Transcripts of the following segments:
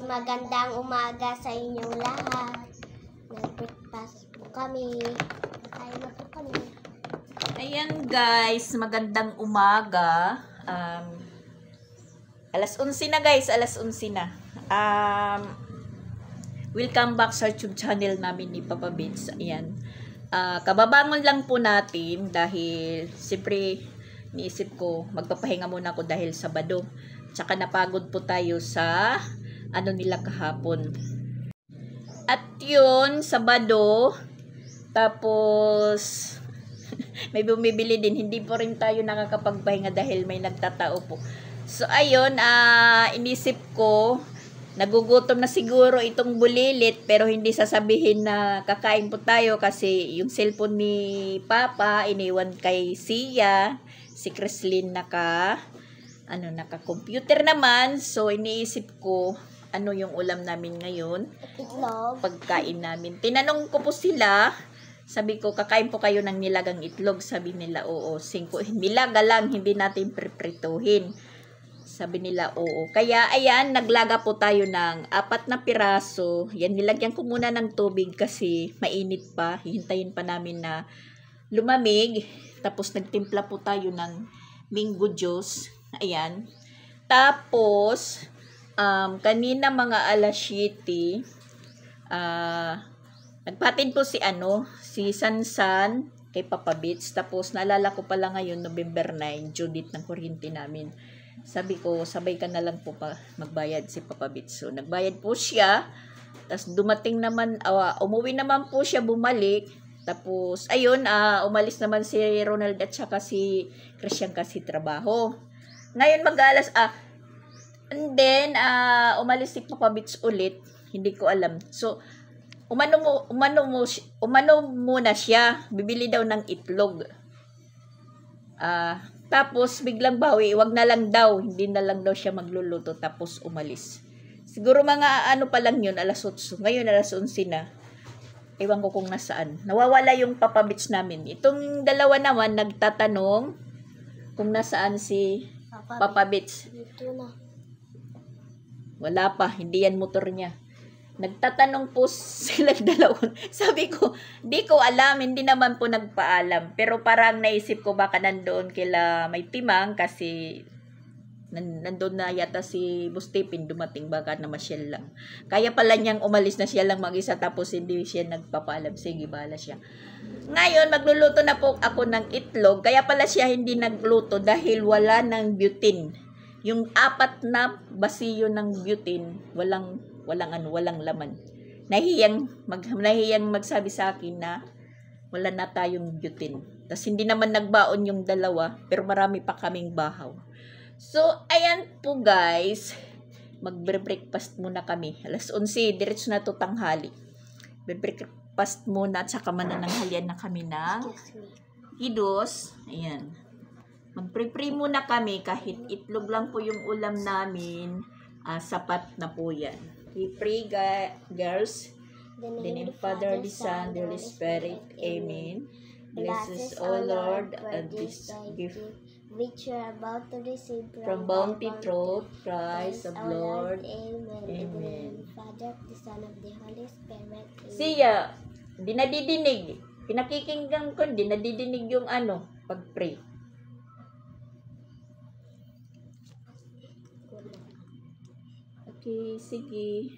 magandang umaga sa inyong lahat. Nag-breakfast po kami. Kakain na po kami. Ayan guys, magandang umaga. Alas 11 na guys, alas 11 na. Welcome back sa YouTube channel namin ni Papa Bits. Ayan. Kababangon lang po natin dahil siyempre niisip ko magpapahinga muna ako dahil Sabado. Tsaka napagod po tayo sa ano nila kahapon. At yun, Sabado, tapos may bumibili din. Hindi po rin tayo nakakapagpahinga dahil may nagtatao po. So ayun, inisip ko, nagugutom na siguro itong bulilit pero hindi sasabihin na kakain po tayo kasi yung cellphone ni Papa iniwan kay Sia, si Creslin naka-computer naman. So iniisip ko ano yung ulam namin ngayon, Itlog. pagkain namin. Tinanong ko po sila, sabi ko kakain po kayo ng nilagang itlog, sabi nila oo. Nilaga lang, hindi natin priprituhin. Sabi nila oo. Kaya ayan, naglaga po tayo ng 4 na piraso. Yan, nilagyan ko muna ng tubig kasi mainit pa. Hihintayin pa namin na lumamig. Tapos nagtimpla po tayo ng mango juice. Ayan. Tapos kanina mga alas 7, nagpatin po si Sansan kay Papa Bits. Tapos naalala ko pala ngayon, November 9, due date ng kuryente namin. Sabi ko, sabay ka na lang po pa magbayad si Papa Bits. So, nagbayad po siya. Tapos dumating naman, umuwi naman po siya, bumalik. Tapos, ayun, umalis naman si Ronald at saka si Christian kasi trabaho. Ngayon mag-alas, and then, umalis si Papa Bits ulit. Hindi ko alam. So, umano muna siya. Bibili daw ng itlog. Tapos, biglang bawi. Wag na lang daw. Hindi na lang daw siya magluluto. Tapos, umalis. Siguro mga pa lang yun, alas 8. Ngayon, alas 11 na. Ewan ko kung nasaan. Nawawala yung Papa Bits namin. Itong dalawa naman, nagtatanong kung nasaan si Papa Bits. Dito na. Wala pa. Hindi yan motor niya. Nagtatanong po silang dalawon. Sabi ko, di ko alam. Hindi naman po nagpaalam. Pero parang naisip ko baka nandoon kila may timang kasi nandoon na yata si Bustipin dumating, baka na masyal lang. Kaya pala niyang umalis na siya lang mag-isa tapos hindi siya nagpapaalam. Sige, bahala siya. Ngayon, magluluto na po ako ng itlog. Kaya pala siya hindi nagluto dahil wala ng butane. Yung 4 na basiyo ng butane, walang laman. Nahiyang magsabi sa akin na wala na tayong butane. Tapos hindi naman nagbaon yung dalawa, pero marami pa kaming bahaw. So, ayan po guys. Magbre-breakfast muna kami. Alas 11, diretso na to tanghali. Breakfast muna at saka manananghalian na kami ng hidos. Ayan. Magpre-pray muna kami kahit itlog lang po yung ulam namin. Sapat na po yan. We pray, girls. In the name of the Father, the Son, the Holy Spirit. Amen. Bless us, O Lord, and this gift which you are about to receive from bounty through Christ of Lord. Amen. In the name of Amen. the Father, the Son, of the Holy Spirit. Amen. Siya, di nadidinig. Pinakikinggan ko, di nadidinig yung pag-pray. Okay, sige.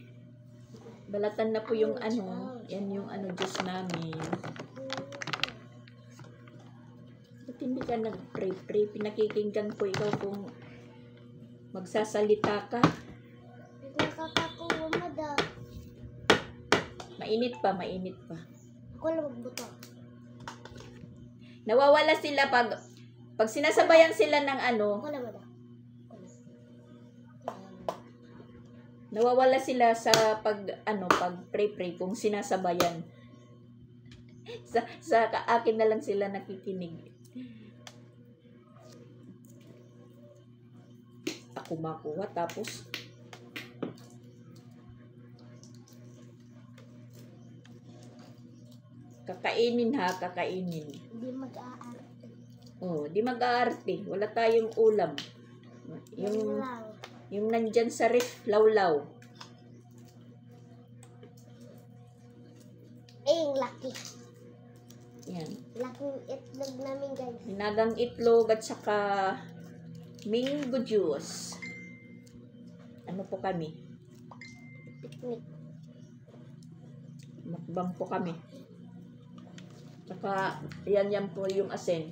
Balatan na po yung yan yung juice namin. Ba't hindi ka nag-pray? Pinakikinggan ko ikaw kung magsasalita ka. Nakakakumada. Mainit pa. Ako lang magbuto. Nawawala sila pag sinasabayan sila ng Ako lang magbuto. nawawala sila sa pag pray kung sinasabayan. Sa akin na lang sila nakikinig. Ako makuha tapos kakainin. Hindi mag-aarte. Di mag-aarte. Wala tayong ulam. Yung nandyan sa ref, lawlaw. yung laki. Yan. Laking itlog namin, guys. Hinagang itlog at saka mango juice. Ano po kami? Picnic. Mukbang po kami. Saka, yan po yung asin.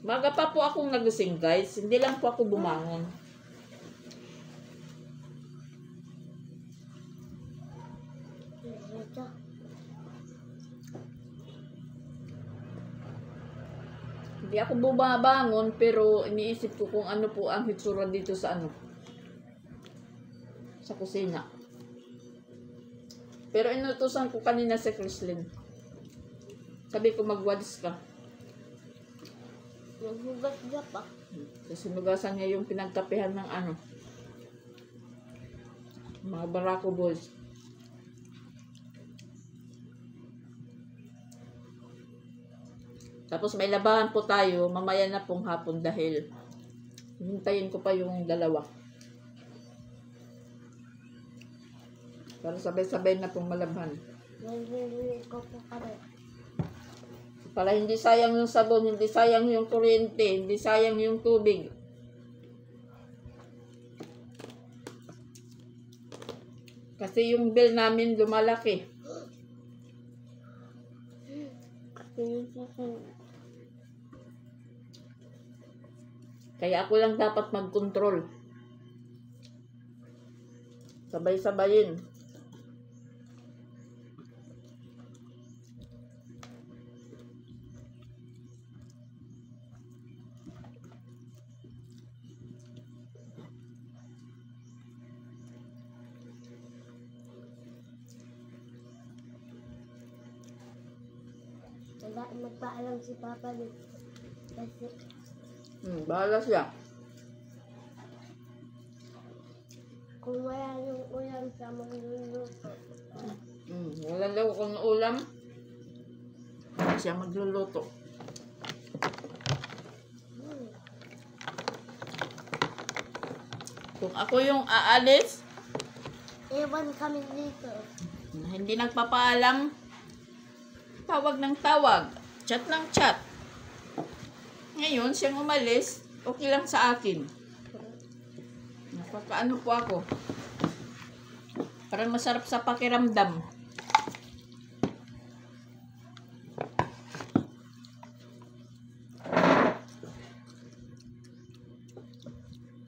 Maga pa po akong nagising, guys. Hindi lang po ako bumangon. Ito. Hindi ako bumabangon, pero iniisip ko kung ano po ang hitsura dito sa sa kusina. Pero inutusan ko kanina si Chrislyn. Sabi ko magwalis ka. Naghugas niya pa. Kasi nugasan niya yung pinagkapehan ng mga Barako Boys. Tapos may labahan po tayo, mamaya na pong hapon dahil hintayin ko pa yung dalawa. Para sabay-sabay na pong malaban. Nalilinig ko po kami. Para hindi sayang yung sabon, hindi sayang yung kuryente, hindi sayang yung tubig. Kasi yung bill namin lumalaki. Kaya ako lang dapat mag-control. Sabay-sabayin. Wala, magpaalam si Papa din. Kasi, Bahala siya. kung wala yung ulam sa magluluto. Wala daw kung ulam. Siya magluluto. Kung ako yung aalis, Ewan kami dito. na hindi nagpapaalam, tawag ng tawag, chat ng chat. Ngayon, siyang umalis, okay lang sa akin. Napakaano po ako. Parang masarap sa pakiramdam.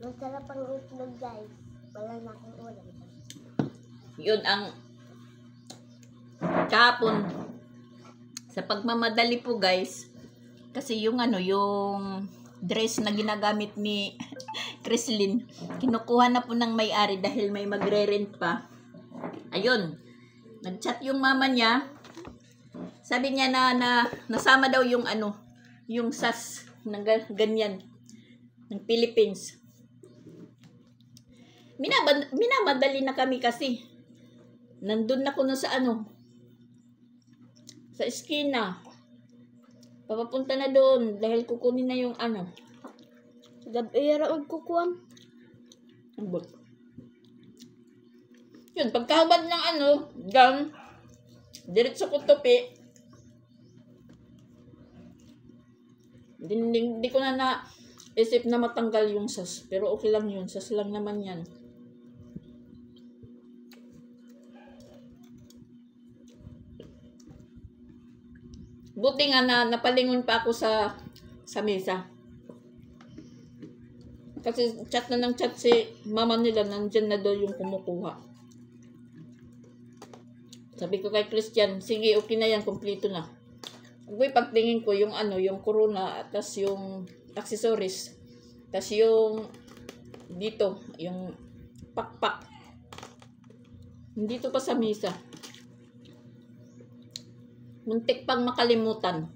Masarap ang itlog, guys. Wala na akong ulam. Yun ang kahapon sa pagmamadali po, guys. Kasi yung yung dress na ginagamit ni Chrislyn, kinukuha na po ng may-ari dahil may magre-rent pa. Ayun, nag-chat yung mama niya. Sabi niya na nasama daw yung yung SAS ng ganyan ng Philippines. Minamadali na kami kasi nandun na ko na sa sa eskina. Papapunta na doon dahil kukunin na yung Gab-ira og kukuan. Ambot. Yun, pagkahubad ng down, diretso ko tupi. Hindi ko na isip na matanggal yung SAS. Pero okay lang yun. SAS lang naman yan. Buti nga na napalingon pa ako sa mesa. Kasi chat na ng chat si mama nila, nandyan na daw yung kumukuha. Sabi ko kay Christian, sige, okay na yan, kumpleto na. Pagtingin ko yung yung corona, tas yung accessories, tas yung dito, yung pakpak. Dito pa sa mesa. Muntik pang makalimutan.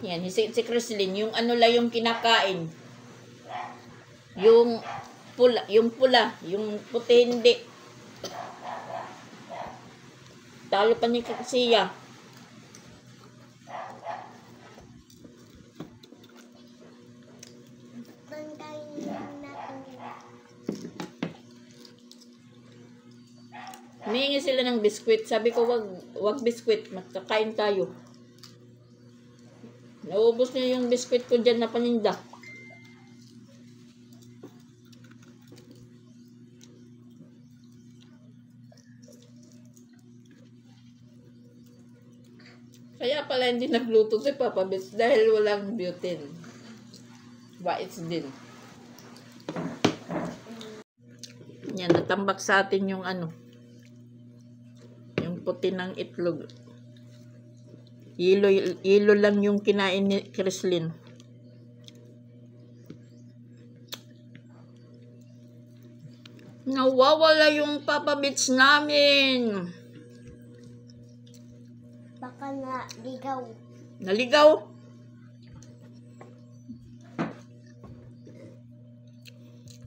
Yan, si Chrislyn, yung ano lang yung kinakain. Yung pula, yung puti hindi. Talo pa ni siya. Bantayin natin nila. Humingi sila ng biskwit. Sabi ko, wag biskwit. Magkakain tayo. Naubos niya yung biskwit ko dyan na paninda. Kaya pala hindi nagluto si Papa Bits dahil walang butane. Wais din. Yan, natambak sa atin yung ano. Yung puti ng itlog. Yelo lang yung kinain ni Chrislyn. Nawawala yung Papa Bits namin. Baka na ligaw. Naligaw.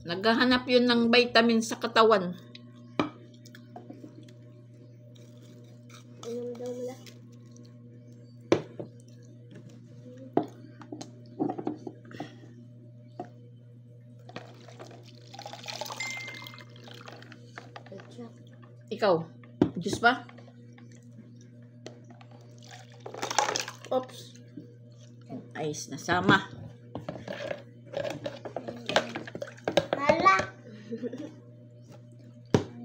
Naghahanap yun ng vitamin sa katawan. Inom daw mula. Ikaw, juice ba? Oops. Ayos na sama. Hala.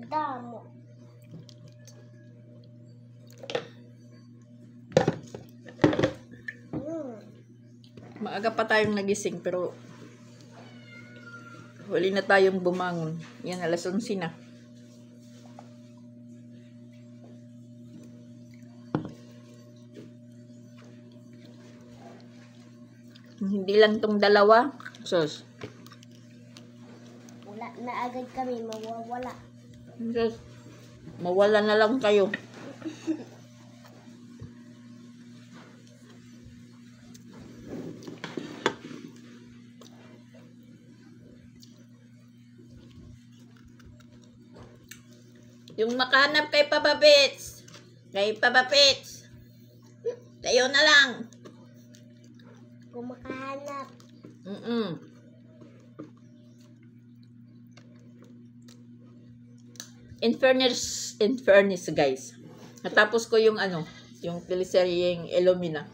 Damo. Maaga pa tayong nagising pero huli na tayong bumangon. Yan, alas 11 na. Hindi lang tong dalawa. Sus. Wala na agad kami, mawawala. Sus. Mawala na lang kayo. Yung makahanap kay Papa Bits. Kay Papa Bits. Tayo na lang. Kung makahanap. In fairness guys. Natapos ko yung ano, yung teleseryeng Illumina.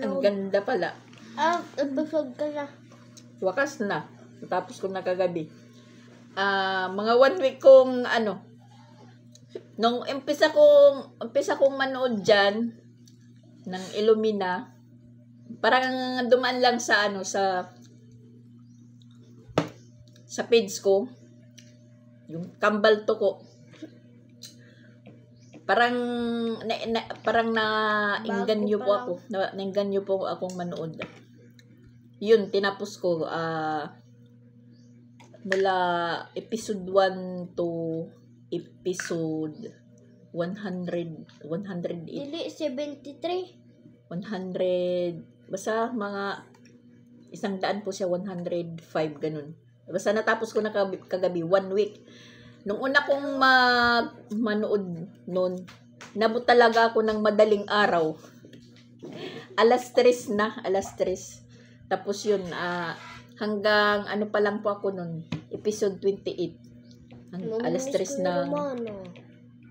Ang ganda pala. Busog ka na. Wakas na. Natapos ko na kagabi. Mga 1 week kong ano, nung umpisa kong manood dyan ng Illumina, parang dumaan lang sa ano, sa page ko, yung Kambal Toko. Parang nainganyo po ako. Nainganyo po akong manood. Yun, tinapos ko mula episode 1 to episode 100. Dili, 73. 100, basta mga 100 po siya, 105, ganun. Basta natapos ko na kagabi, 1 week. Nung una kong manood noon, nabot talaga ako ng madaling araw. Alas 3 na, alas 3. Tapos yun, hanggang ano pa lang po ako noon, episode 28.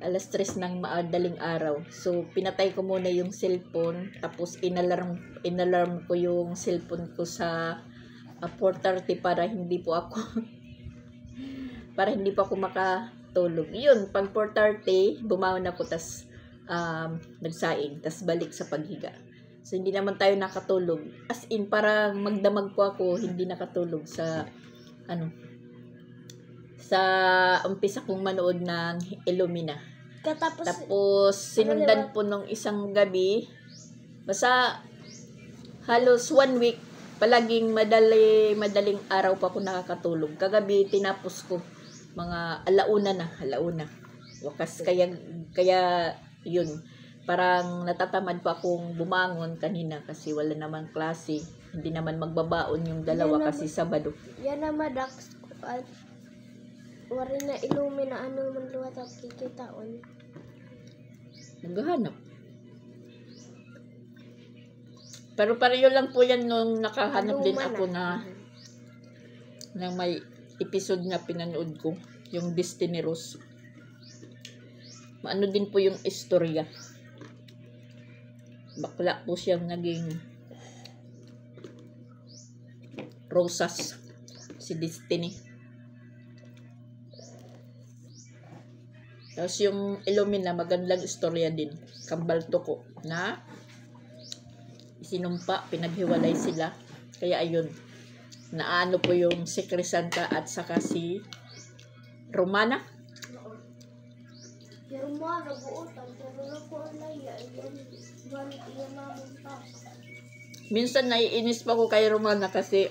Alas 3 ng madaling araw. So, pinatay ko muna yung cellphone. Tapos, inalarm ko yung cellphone ko sa 4:30 para hindi po ako makatulog. Yun, pag 4:30, bumaon ako, tas nagsaing, tas balik sa paghiga. So, hindi naman tayo nakatulog. As in, parang magdamag po ako, hindi nakatulog sa umpisa kong manood ng Illumina. Tapos, sinundan po nung isang gabi, basta halos 1 week, palaging madaling araw pa ako nakakatulog. Kagabi, tinapos ko, mga alauna. Wakas, kaya yun. parang natatamad pa akong bumangon kanina kasi wala naman klase. Hindi naman magbabaon yung dalawa kasi Sabado. Yan na madaks at wari na ilumi na ano man luwat at kikitaon. Naghahanap. Pero pareho lang po yan nung nakahanap din ako na may episode na pinanood ko. Yung Destiny Rose. Maano din po yung istorya. Bakla po siyang naging Rosas. Si Destiny. Tapos yung Illumina, magandang istorya din. Kambal Toko na sinumpa, pinaghiwalay sila. Kaya ayun, naano po yung si Crisanta at saka si Romana. Yung mga nag-uutang, pero ako alaya, yan namin pa. Minsan naiinis pa ko kay Romana kasi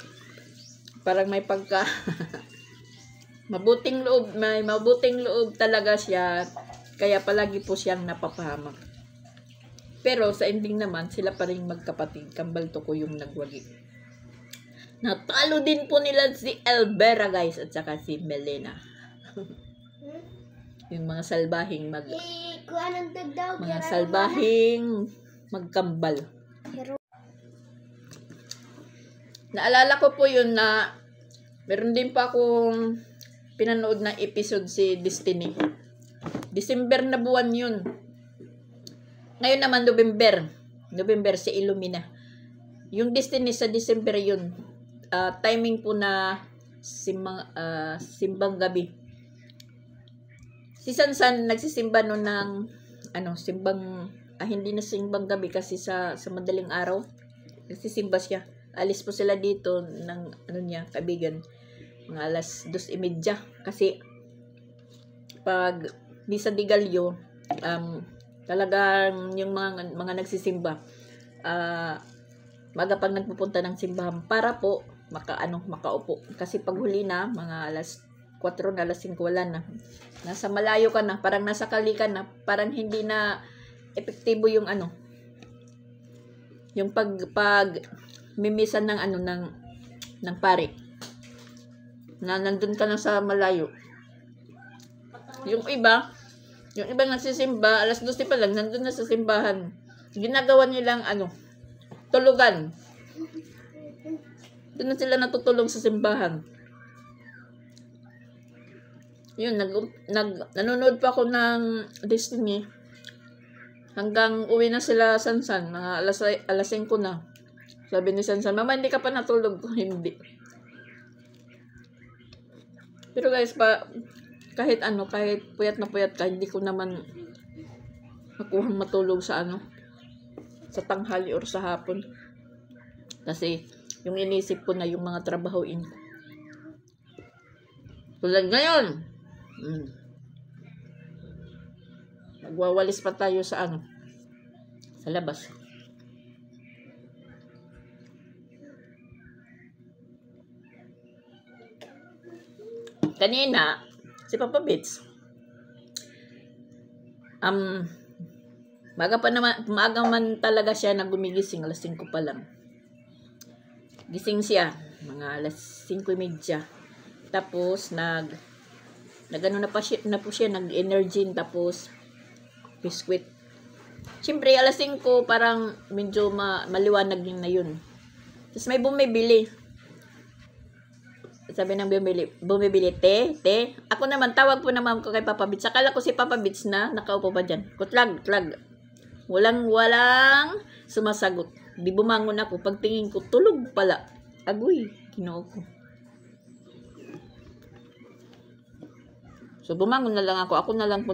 parang may pagka mabuting loob, may mabuting loob talaga siya. Kaya palagi po siyang napapahamak. Pero sa ending naman, sila pa rin magkapatid. Kambal Toko yung nagwagi. Natalo din po nila si Elvera guys at saka si Melena. Yung mga salbahing mga salbahing magkambal. Naalala ko po yun na meron din pa akong pinanood na episode si Destiny. December na buwan yun. Ngayon naman November si Illumina. Yung Destiny sa December yun. Timing po na simbang gabi. Si Sansan nagsisimba noon ng hindi na simbang gabi kasi sa madaling araw. Nagsisimba siya. Alis po sila dito ng kaibigan. Mga alas 2:30 kasi pag Misa de Gallo, talagang yung mga nagsisimba maga pag nagpupunta ng simbahan para po makaupo kasi pag huli na mga alas 4 na alas 5 wala na, nasa malayo ka na, parang nasa kali ka na, parang hindi na epektibo yung yung pag mimisan ng ng pare na nandun ka na sa malayo. Yung iba nagsisimba, alas 12 pa lang, nandun na sa simbahan. Ginagawa nilang tulugan. Doon na sila natutulog sa simbahan. Yun, nanonood pa ako ng Destiny. Hanggang uwi na sila Sansan, mga alas 5 na. Sabi ni Sansan, "Mama, hindi ka pa natulog." Hindi. Pero guys, kahit puyat na puyat ka, hindi ko naman makuhang matulog sa sa tanghali or sa hapon. Kasi yung inisip ko na yung mga trabahoin. Tulad ngayon, nagwawalis pa tayo sa sa labas. Kanina, si Papa Bits, maaga man talaga siya na gumigising, alas 5 pa lang. Gising siya, mga alas 5:30. Tapos, na po siya, nag-energy, tapos, biskwit. Siyempre, alas 5, parang medyo maliwanag na yun. Tapos may bumibili. Sabi ng bumibili, te. Ako naman, tawag po naman ko kay Papa Bits. Akala ko si Papa Bits na nakaupo pa dyan. Kutlag. Walang sumasagot. Di bumangon ako. Pagtingin ko, tulog pala. Agoy, Ginoo ko. So, bumangon na lang ako. Ako na lang po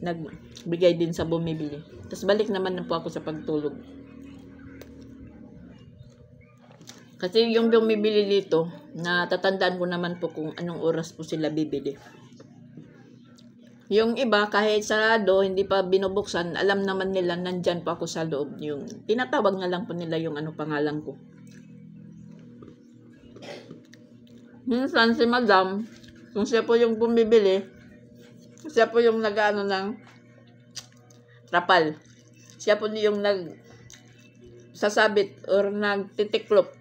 nagbigay din sa bumibili. Tapos balik naman na po ako sa pagtulog. Kasi yung bumibili dito, natatandaan ko naman po kung anong oras po sila bibili. Yung iba, kahit sarado, hindi pa binubuksan, alam naman nila, nandyan po ako sa loob. Yung tinatawag na lang po nila yung pangalan ko. Minsan si Madam, kung siya po yung bumibili, siya po yung trapal. Siya po yung sasabit or nagtitiklop.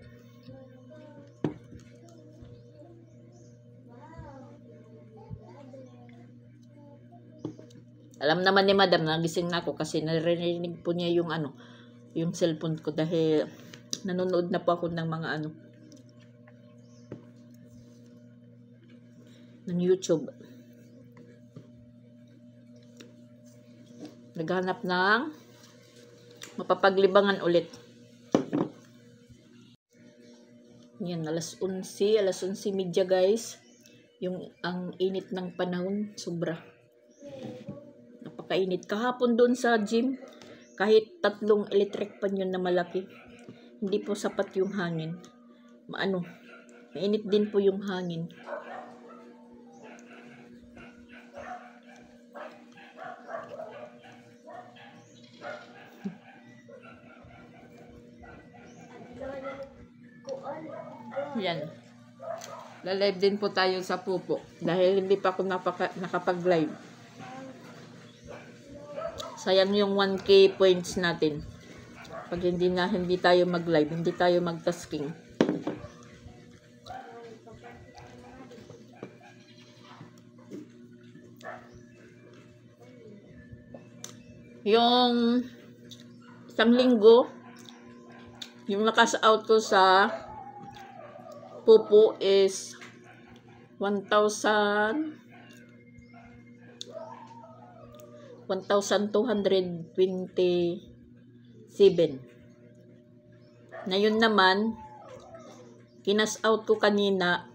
Alam naman ni Madam, nagising na ako kasi narinig po niya yung yung cellphone ko dahil nanonood na po ako ng mga ng YouTube. Naghanap ng mapapaglibangan ulit. Yan, alas 11:30 guys. Ang init ng panahon, sobra. Napakainit. Kahapon doon sa gym, kahit 3 electric pan yun na malaki, hindi po sapat yung hangin. Mainit din po yung hangin. Yan. Live din po tayo sa Pupo dahil hindi pa ako nakapag-live. Sayang yung 1K points natin. Pag hindi tayo mag-live, hindi tayo mag-tasking. Yung isang linggo, yung nakas-out ko sa Pupo is 1,227. Ngayon naman, kinas out ko kanina,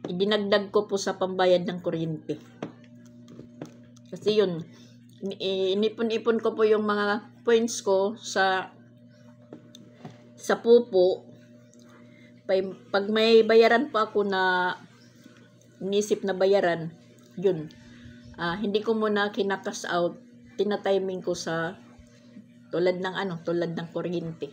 idinagdag ko po sa pambayad ng kuryente. Kasi yun, inipon-ipon ko po yung mga points ko sa Pupo. Pag may bayaran po ako na inisip na bayaran, yun. Hindi ko muna kinakas out, tinatiming ko sa tulad ng kuryente.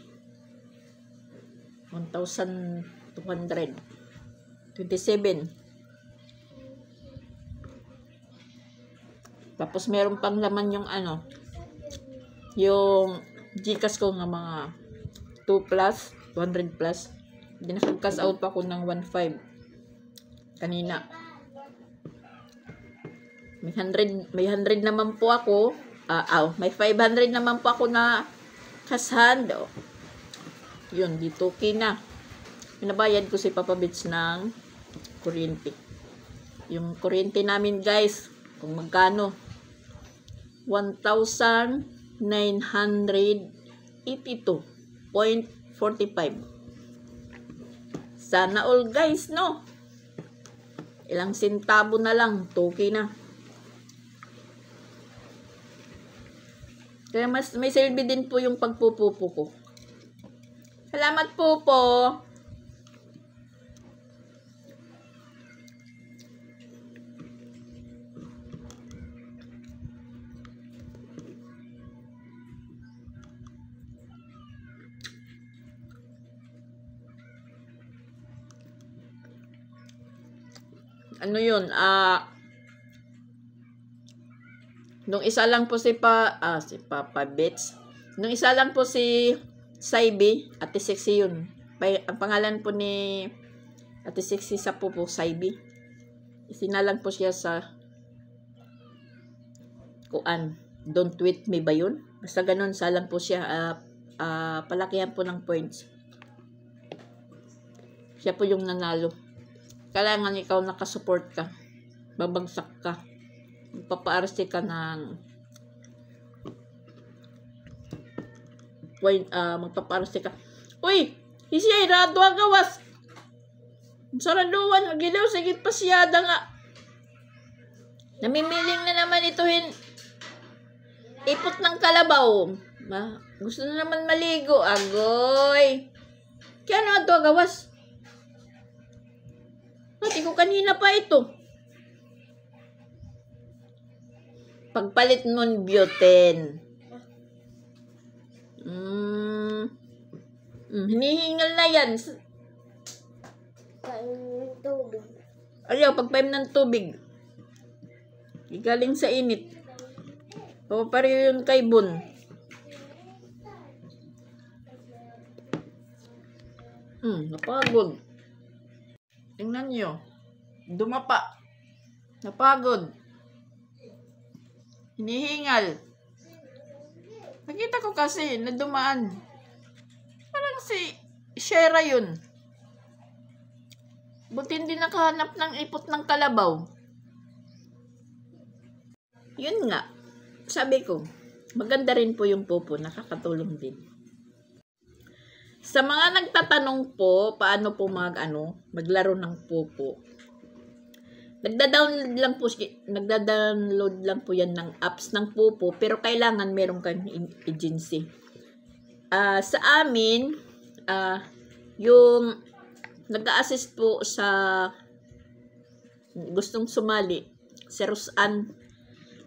1,227. Tapos meron pang laman yung yung Gcash ko ng mga 200 plus. Dinakag-cash out pa ako ng 1,500 kanina. May 100 naman po ako. May 500 naman po ako na cash hand. Yun, dito na. Pinabayad ko si Papa Bits ng kuryente. Yung kuryente namin guys, kung magkano? 1,982.45. Sana all guys, no? Ilang sentabo na lang, okay na. Kaya may silbi din po yung pagpupupo ko. Salamat po. Yun, nung isa lang po si Papa Bits. Nung isa lang po si Saibi, Ate Sexy yun. Ang pangalan po ni Ate Sexy sa Pupo, Saibi. Isinalang po siya sa Don't Tweet Me ba yun? Basta ganun, salang po siya. Palakihan po ng points. Siya po yung nanalo. Kailangan ikaw nakasupport ka. Babagsak ka. Magpapa-RC ka ng magpapa-RC ka. Uy! Isiyay, rado ang gawas! Saraduan, magilaw, sigit pasyada nga. Namimiling na naman itohin. Ipot ng kalabaw. Gusto na naman maligo. Agoy! Kaya ano ito gawas? Pati ko kanina pa ito. Pagpalit nun, butane. Hinihingal na yan. Tubig. Ayaw, pagpaim ng tubig. Igaling sa init. Papareho yun kay Bun. Napagod. Tingnan nyo. Dumapa. Napagod. Hinihingal. Nakita ko kasi na dumaan. Parang si Shera yun. Buti hindi nakahanap ng ipot ng kalabaw. Yun nga. Sabi ko, maganda rin po yung pupo. Nakakatulong din. Sa mga nagtatanong po, paano po maglaro ng pupo. Nagda-download lang po yan ng apps ng pupo, pero kailangan meron kang agency. Sa amin, yung nag-a-assist po sa gustong sumali, si Roseanne.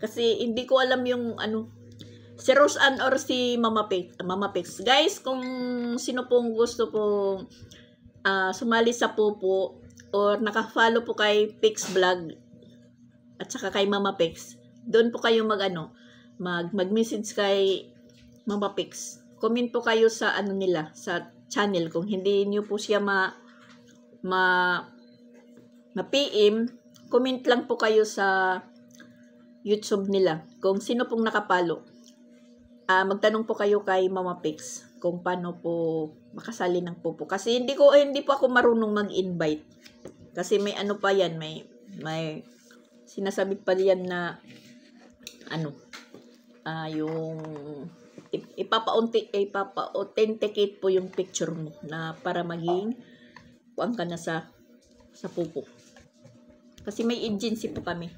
Kasi hindi ko alam yung si Roseanne or si Mama Pix. Guys, kung sino pong gusto pong sumali sa pupo or naka-follow po kay Pix Vlog at saka kay Mama Pix, doon po kayo mag-message kay Mama Pix. Comment po kayo sa nila, sa channel. Kung hindi niyo po siya ma-PM, comment lang po kayo sa YouTube nila. Kung sino pong nakapalo. Magtanong po kayo kay Mama Pix kung paano po makasali ng pupo. Kasi hindi po ako marunong mag-invite. Kasi may pa yan, may sinasabi pa yan na yung ipapa-authenticate po yung picture mo na para maging kuang ka na sa pupo. Kasi may agency po kami.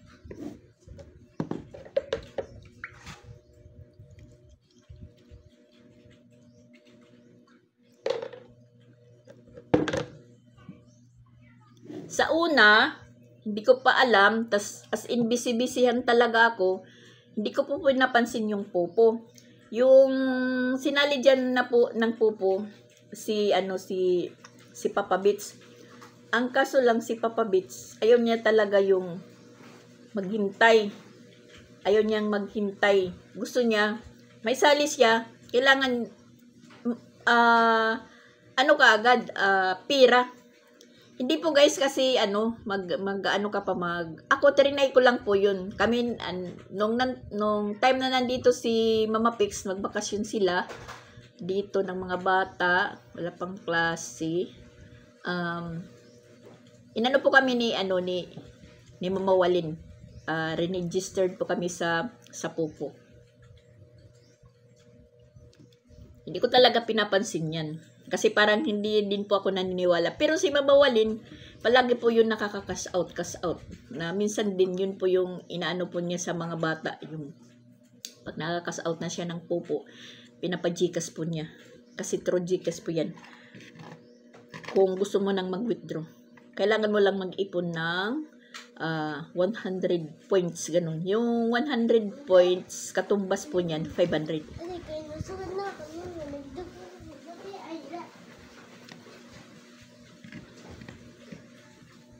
Sa una, hindi ko pa alam, tas as in busy-busyhan talaga ako, hindi ko po pinapansin yung pupo. Yung sinali dyan na po ng pupo, si Papa Bits. Ang kaso lang si Papa Bits, ayaw niya talaga yung maghintay. Ayaw niyang maghintay. Gusto niya, may sali siya, kailangan, kaagad, pira. Hindi po guys kasi ako trinay ko lang po yun. Kami nung time na nandito si Mama Pix, magbakasyon sila dito ng mga bata, wala pang klase. Inano po kami ni Mama Walin. Registered po kami sa pupo. Hindi ko talaga pinapansin yan. Kasi parang hindi din po ako naniniwala. Pero si Mama Walin, palagi po yun nakaka-cash out. Na minsan din yun po yung inaano po niya sa mga bata. Yung pag nakaka-cash out na siya ng pupo, pinapa-Gcash po niya. Kasi through Gcash po yan. Kung gusto mo nang mag-withdraw, kailangan mo lang mag-ipon ng 100 points. Ganun. Yung 100 points, katumbas po niyan, 500.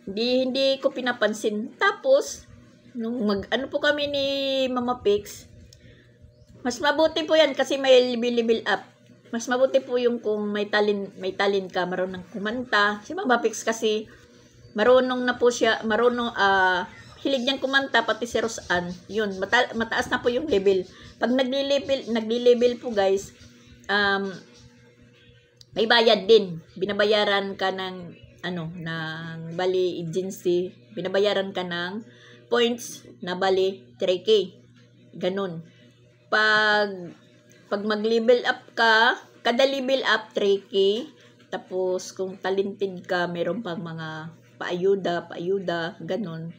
Hindi ko pinapansin. Tapos, nung po kami ni Mama Pix, mas mabuti po yan kasi may level up. Mas mabuti po yung kung may talent ka, marunong kumanta. Si Mama Pix kasi, marunong na po siya, hilig niyang kumanta, pati si Roseanne. Yun, mataas na po yung level. Pag nagli-level po guys, may bayad din. Binabayaran ka ng ng bali agency, binabayaran ka ng points na bali 3K. Ganun. Pag mag-level up ka, kada level up 3K, tapos kung talented ka, meron pang mga paayuda, ganun.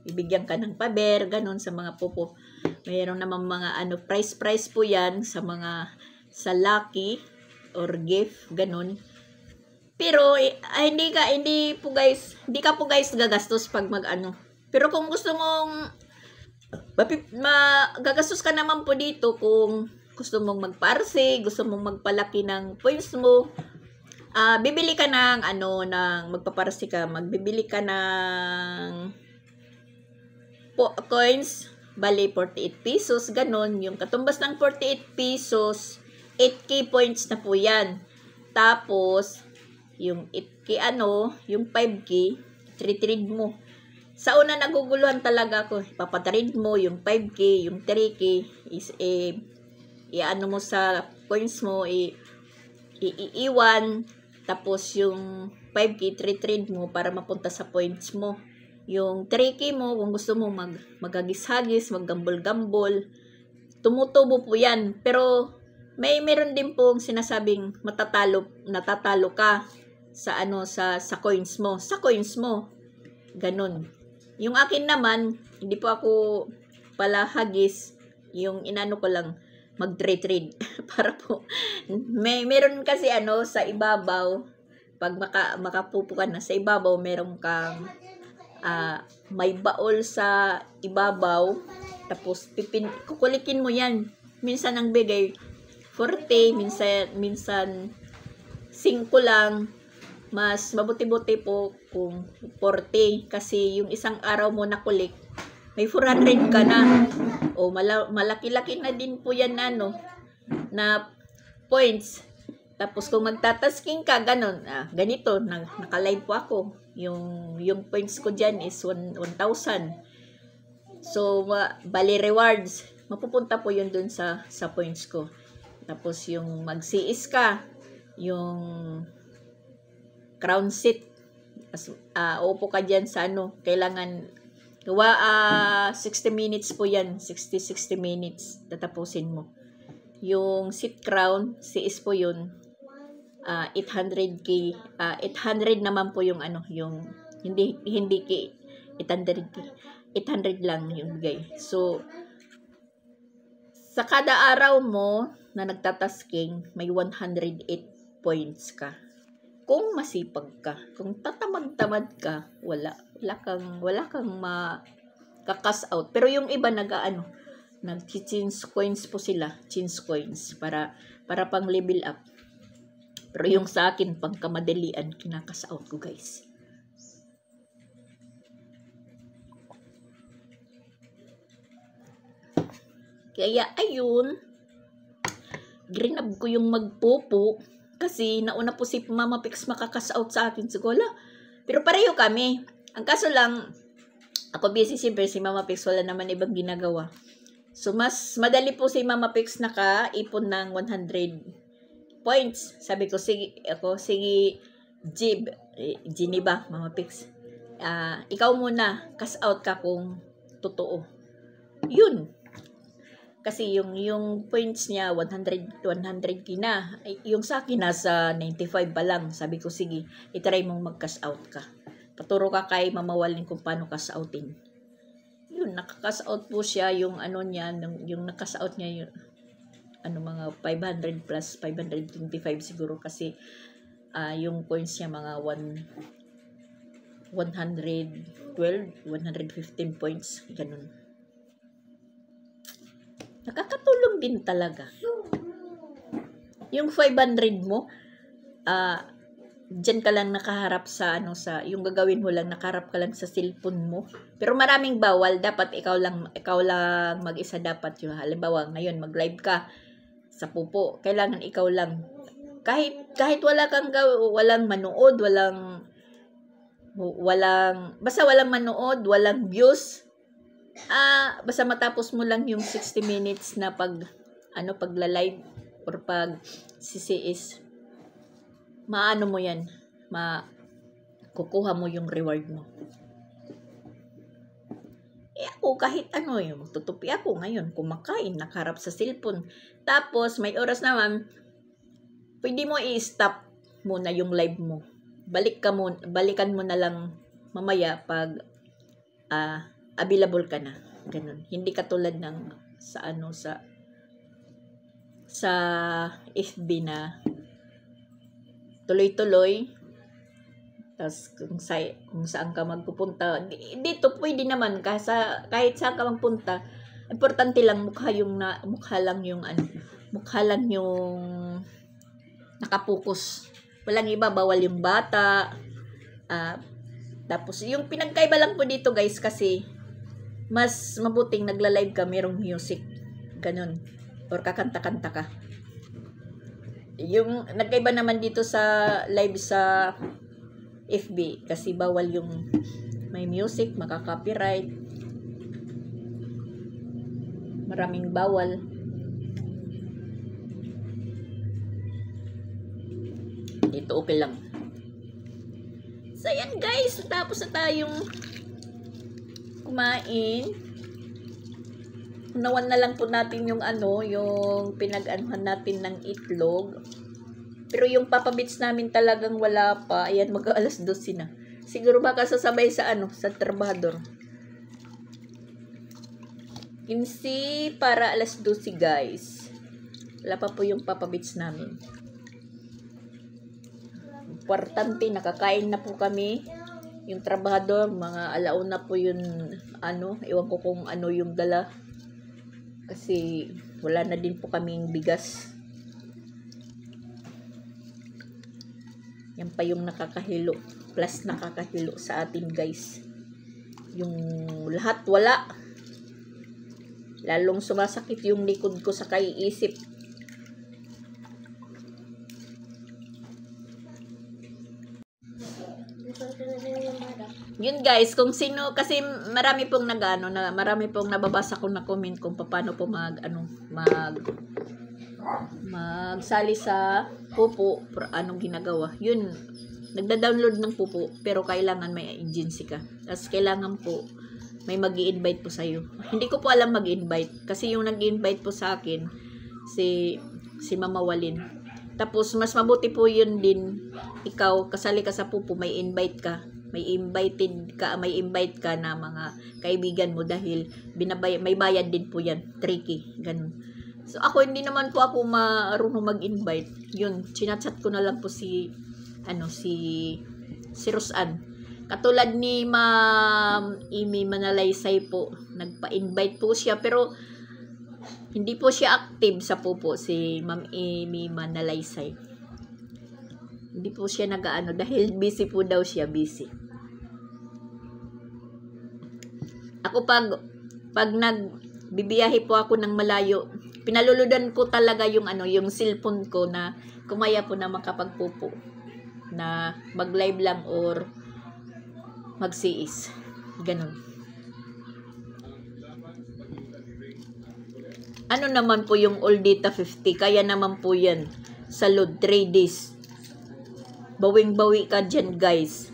Bibigyan ka ng paber, ganun sa mga pupo. Mayroon naman mga price po yan sa lucky or gift, ganun. Pero hindi ka po guys gagastos pag Pero kung gusto mong gagastos ka naman po dito kung gusto mong magparse, gusto mong magpalaki ng points mo. Bibili ka ng magpaparse ka, magbibili ka ng coins bali 48 pesos, ganon. Yung katumbas ng 48 pesos, 8K points na po yan. Tapos, yung 8K yung 5K, trade mo. Sa una naguguluhan talaga ako, papatrade mo yung 5K, yung 3K, is i-ano mo sa coins mo, iiwan, tapos yung 5K, trade mo para mapunta sa points mo. Yung 3K mo, kung gusto mo maghagis-hagis, maggambol-gambol, tumutubo po yan. Pero, meron din pong sinasabing natatalo ka sa sa coins mo. Sa coins mo. Ganun. Yung akin naman, hindi po ako pala hagis. Yung inano ko lang, mag-trade. Para po, meron kasi sa ibabaw, pag makapupo ka na, sa ibabaw, meron kang may baol sa ibabaw, tapos kukulikin mo yan. Minsan ang bigay 40, minsan 5 lang. Mas mabuti-buti po kung 40 kasi yung isang araw mo nakulik, may 400 ka na. O malaki-laki na din po yan na points. Tapos kung magtatasking ka, ganito, naka-live po ako. Yung points ko dyan is 1,000. So, bali rewards, mapupunta po yun dun sa points ko. Tapos yung mag-CS ka, yung crown seat, upo ka dyan sa kailangan 60 minutes po yan, 60 minutes, tatapusin mo. Yung seat crown, CS po yun, 800K, 800 naman po yung yung hindi K, 800K, 800 lang yung bigay. So, sa kada araw mo na nagtatasking, may 108 points ka. Kung masipag ka, kung tatamad-tamad ka, wala kang makakas out. Pero yung iba nag-change coins po sila, change coins para pang level up. Pero yung sa akin, pang kamadalian, kinakas out ko, guys. Kaya ayun, grinab ko yung magpupo. Kasi nauna po si Mama Pix makakas out sa akin sa gola. Pero pareho kami. Ang kaso lang, ako busy siyempre, si Mama Pix wala naman ibang ginagawa. So mas madali po si Mama Pix nakaipon ng 100 points. Sabi ko, sige, Geneva, Mama Pix. Ikaw muna, cash out ka kung totoo. Yun. Kasi yung points niya 100 na. Yung sa akin nasa 95 pa lang. Sabi ko, sige, itry mong mag-cash out ka. Paturo ka kay Mama Walin kung paano cash outin. Yun, naka-cash out po siya. Yung niya, yung naka-cash out niya, yung mga 500 plus 525 siguro. Kasi yung points niya mga 112, 115 points. Ganun. Nakakatulong din talaga. Yung 500 mo, dyan ka lang nakaharap sa yung gagawin mo lang, nakaharap ka lang sa cellphone mo. Pero maraming bawal, dapat ikaw lang mag-isa dapat yung halimbawa ngayon mag-live ka sa pupo, kailangan ikaw lang. Kahit walang manood, basta walang manood, walang views. Basta matapos mo lang yung 60 minutes na pagla-live or pag CCS, maano mo yan, kukuha mo yung reward mo. Ako kahit yung tutupi ako ngayon, kumakain, nakaharap sa cellphone. Tapos may oras naman, pwede mo i-stop muna yung live mo. Balikan mo na lang mamaya pag available ka na. Ganun. Hindi katulad ng sa FB na tuloy-tuloy. Tapos kung saan ka magpupunta. Dito pwede naman kahit saan ka magpunta. Importante lang mukha lang yung nakapokus. Walang iba, bawal yung bata. Tapos yung pinagkaiba lang po dito guys kasi mas mabuting nagla-live ka, merong music. Ganun. Or kakanta-kanta ka. Yung nagkaiba naman dito sa live sa FB kasi bawal yung may music, maka-copyright. Maraming bawal. Dito okay lang. So yan guys, tapos na tayong kumain. Unawan na lang po natin yung yung pinag-anuhan natin ng itlog. Pero yung papabits namin talagang wala pa. Ayan, mag-alas 12 na. Siguro baka sasabay sa sa trabador. 15 para alas 12 guys. Wala pa po yung papabits namin. Importante, nakakain na po kami. Yung trabador, mga alauna po yun, ewan ko kung yung dala. Kasi wala na din po kaming bigas. Yan pa yung nakakahilo. Plus nakakahilo sa atin guys. Yung lahat wala. Lalong sumasakit yung likod ko sa kaiisip. Yun guys, kung sino, kasi marami pong marami pong nababasa ko na comment kung paano po magsali sa pupo, anong ginagawa. Yun, nagda-download ng pupo, pero kailangan may agency ka. Tapos kailangan po, may mag-i-invite po sa'yo. Hindi ko po alam mag-invite, kasi yung nag-invite po sa akin, si Mama Walin. Tapos, mas mabuti po yun din, ikaw, kasali ka sa pupo, may invite ka. May invite ka na mga kaibigan mo dahil may bayad din po yan. Tricky. Ganun. So, hindi naman po ako marunong mag-invite. Yun, chinachat ko na lang po si Rosan. Katulad ni Ma'am Amy Manalaysay po, nagpa-invite po siya, pero hindi po siya active sa pupo, si Ma'am Amy Manalaysay. Hindi po siya dahil busy po daw siya, busy. Ako pag nagbibiyahe po ako ng malayo, pinaluludan ko talaga yung yung cellphone ko na kumaya po na makapagpupo, na mag-live lang or magsiis. Ganun. Naman po yung all data 50, kaya naman po yan sa load 3 days. Bawing-bawi ka dyan guys.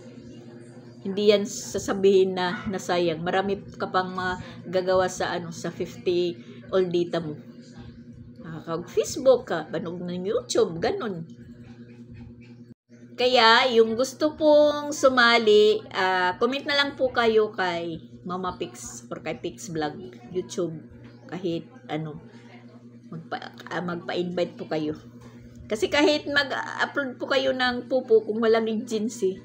Hindi yan sasabihin na nasayang. Marami ka pang magagawa sa sa 50 all data mo. Facebook ka, banog ng YouTube, ganun. Kaya, yung gusto pong sumali, comment na lang po kayo kay Mama Pix or kay Pix Vlog, YouTube, kahit magpa-invite po kayo. Kasi kahit mag-upload po kayo ng pupo, kung walang agency,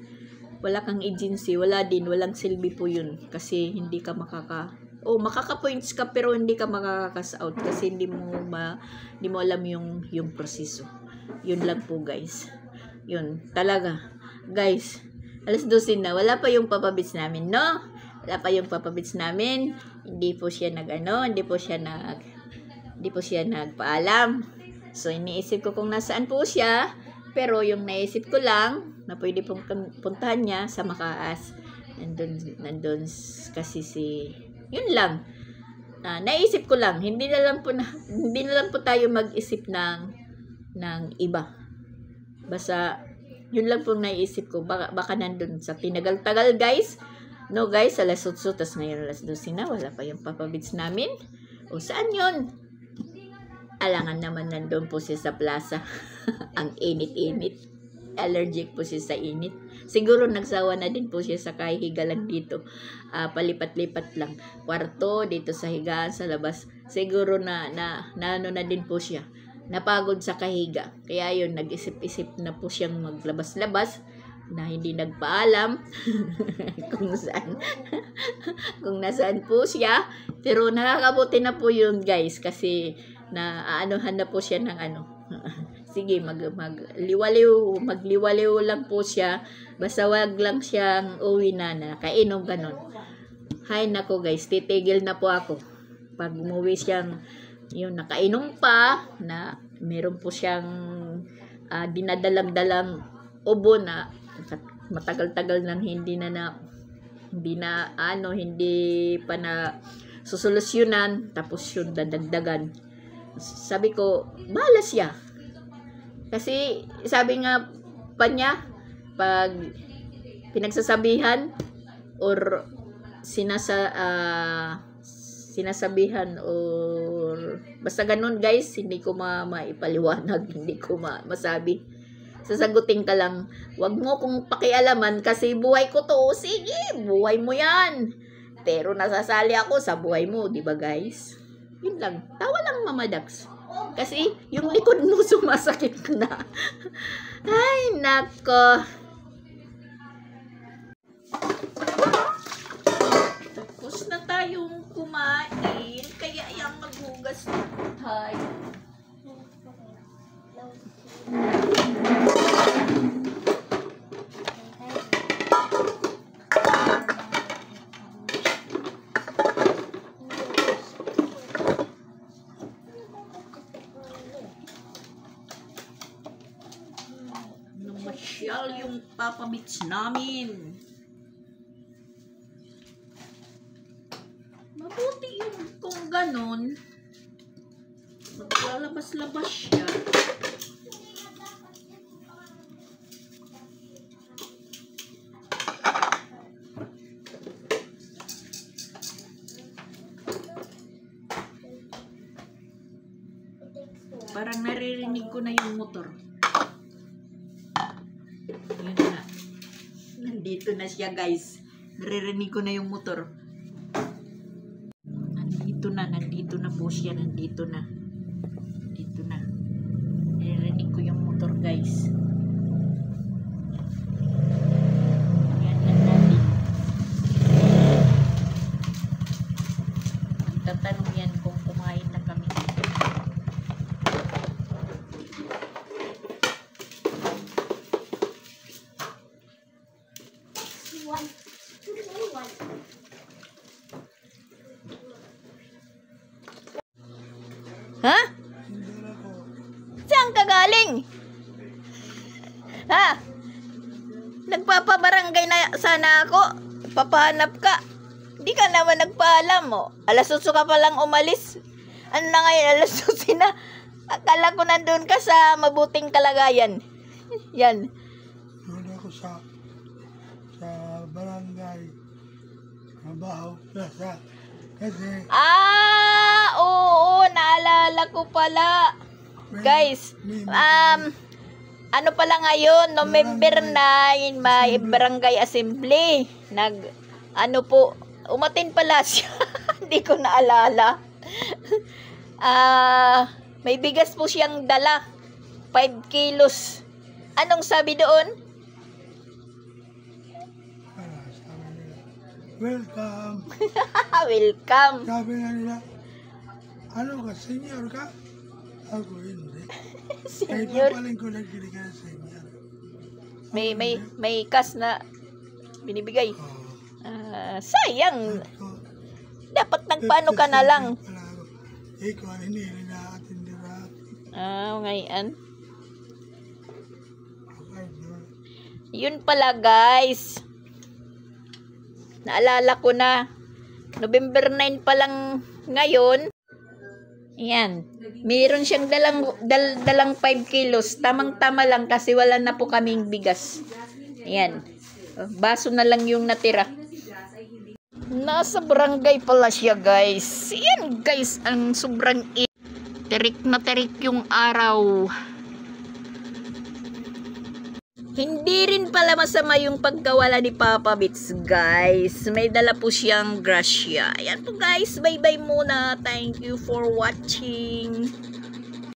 wala kang agency, walang silbi po yun. Kasi hindi ka makaka-points ka, pero hindi ka makaka-cash out kasi hindi mo alam yung proseso. Yun lang po guys. Yun, talaga. Guys, alas 12 na, wala pa yung papabits namin, no? Wala pa yung papabits namin. Hindi po siya hindi po siya nagpaalam. So, iniisip ko kung nasaan po siya. Pero yung naisip ko lang, na pwede pong puntahan niya sa Makaas. Nandun kasi yun lang. Naisip ko lang, hindi na lang po tayo mag-isip ng iba. Basta, yun lang po naisip ko. Baka nandun sa tinagal-tagal guys. No guys, alas 8, tas ngayon alas 12 na, wala pa yung papabits namin. O saan yun? Alangan naman nandun po siya sa plaza. Ang init-init. Allergic po siya sa init. Siguro nagsawa na din po siya sa kahiga lang dito. Palipat-lipat lang. Kwarto, dito sa higaan, sa labas. Siguro na din po siya. Napagod sa kahiga. Kaya yun, nag-isip-isip na po siyang maglabas-labas na hindi nagpaalam kung nasaan po siya. Pero nakakabuti na po yun guys kasi anuhan na po siya ng sige, magliwaliw lang po siya. Basta wag lang siyang uwi na kainom, ganun. Hay nako guys, titigil na po ako. Pag umuwi siyang, yun, nakainom pa, na meron po siyang dinadalang-dalang ubo na matagal-tagal nang hindi pa na susolusyonan, tapos yun dadagdagan. Sabi ko, bahala siya. Kasi sabi nga pa niya, pag pinagsasabihan or sinasabihan or basta ganun guys, hindi ko maipaliwanag, hindi ko masabi. Sasagutin ka lang, wag mo kong pakialaman kasi buhay ko to. Sige, buhay mo yan. Pero nasasali ako sa buhay mo, di ba guys? Yun lang, tawa lang Mama Dax. Kasi yung likod mo sumasakit na. Ay, nako. Tapos na tayong kumain, kaya yung maghugas na tayo. Namasyal yung Papa Beats namin. Mabuti yung kung ganon, maglalabas-labas siya. Parang naririnig ko na yung motor. Yun na. Nandito na siya guys. Naririnig ko na yung motor. Nandito na po siya. Nandito na. Naririnig ko yung motor guys. Yan natin. Magtatanong yan kung kumain na kami. Ha? Saan ka galing? Ha? Nagpapabarangay na sana ako. Papahanap ka. Di ka naman nagpaalam mo. Alas 8 ka palang umalis. Ano na ngayon? Alas 12 na. Akala ko nandun ka sa mabuting kalagayan. Yan. Doon ako sa barangay. Trabaho. Kasi oo, naalala ko pala. Guys, ano pala ngayon, November 9, may barangay assembly. Umatin pala siya. Hindi ko naalala. May bigas po siyang dala. 5 kilos. Anong sabi doon? welcome. Welcome. Sabi nga nila, ano ka, senior ka? Ako hindi. Senior. Kaya papaling ko nagbili ka ng senior. May cash na binibigay. Sayang. Dapat nagpaano ka na lang. Ikaw, hindi na atin dira. Ngayon. Yun pala guys. Naalala ko na. November 9 pa lang ngayon. Ayan. Mayroon siyang dalang 5 kilos. Tamang-tama lang kasi wala na po kaming bigas. Ayan. Baso na lang yung natira. Nasa barangay pala siya guys. Ayan guys. Ang sobrang terik na terik yung araw. Hindi rin pala masama yung pagkawala ni Papa Beats, guys. May dala po siyang grasya. Ayan po guys, bye-bye muna. Thank you for watching.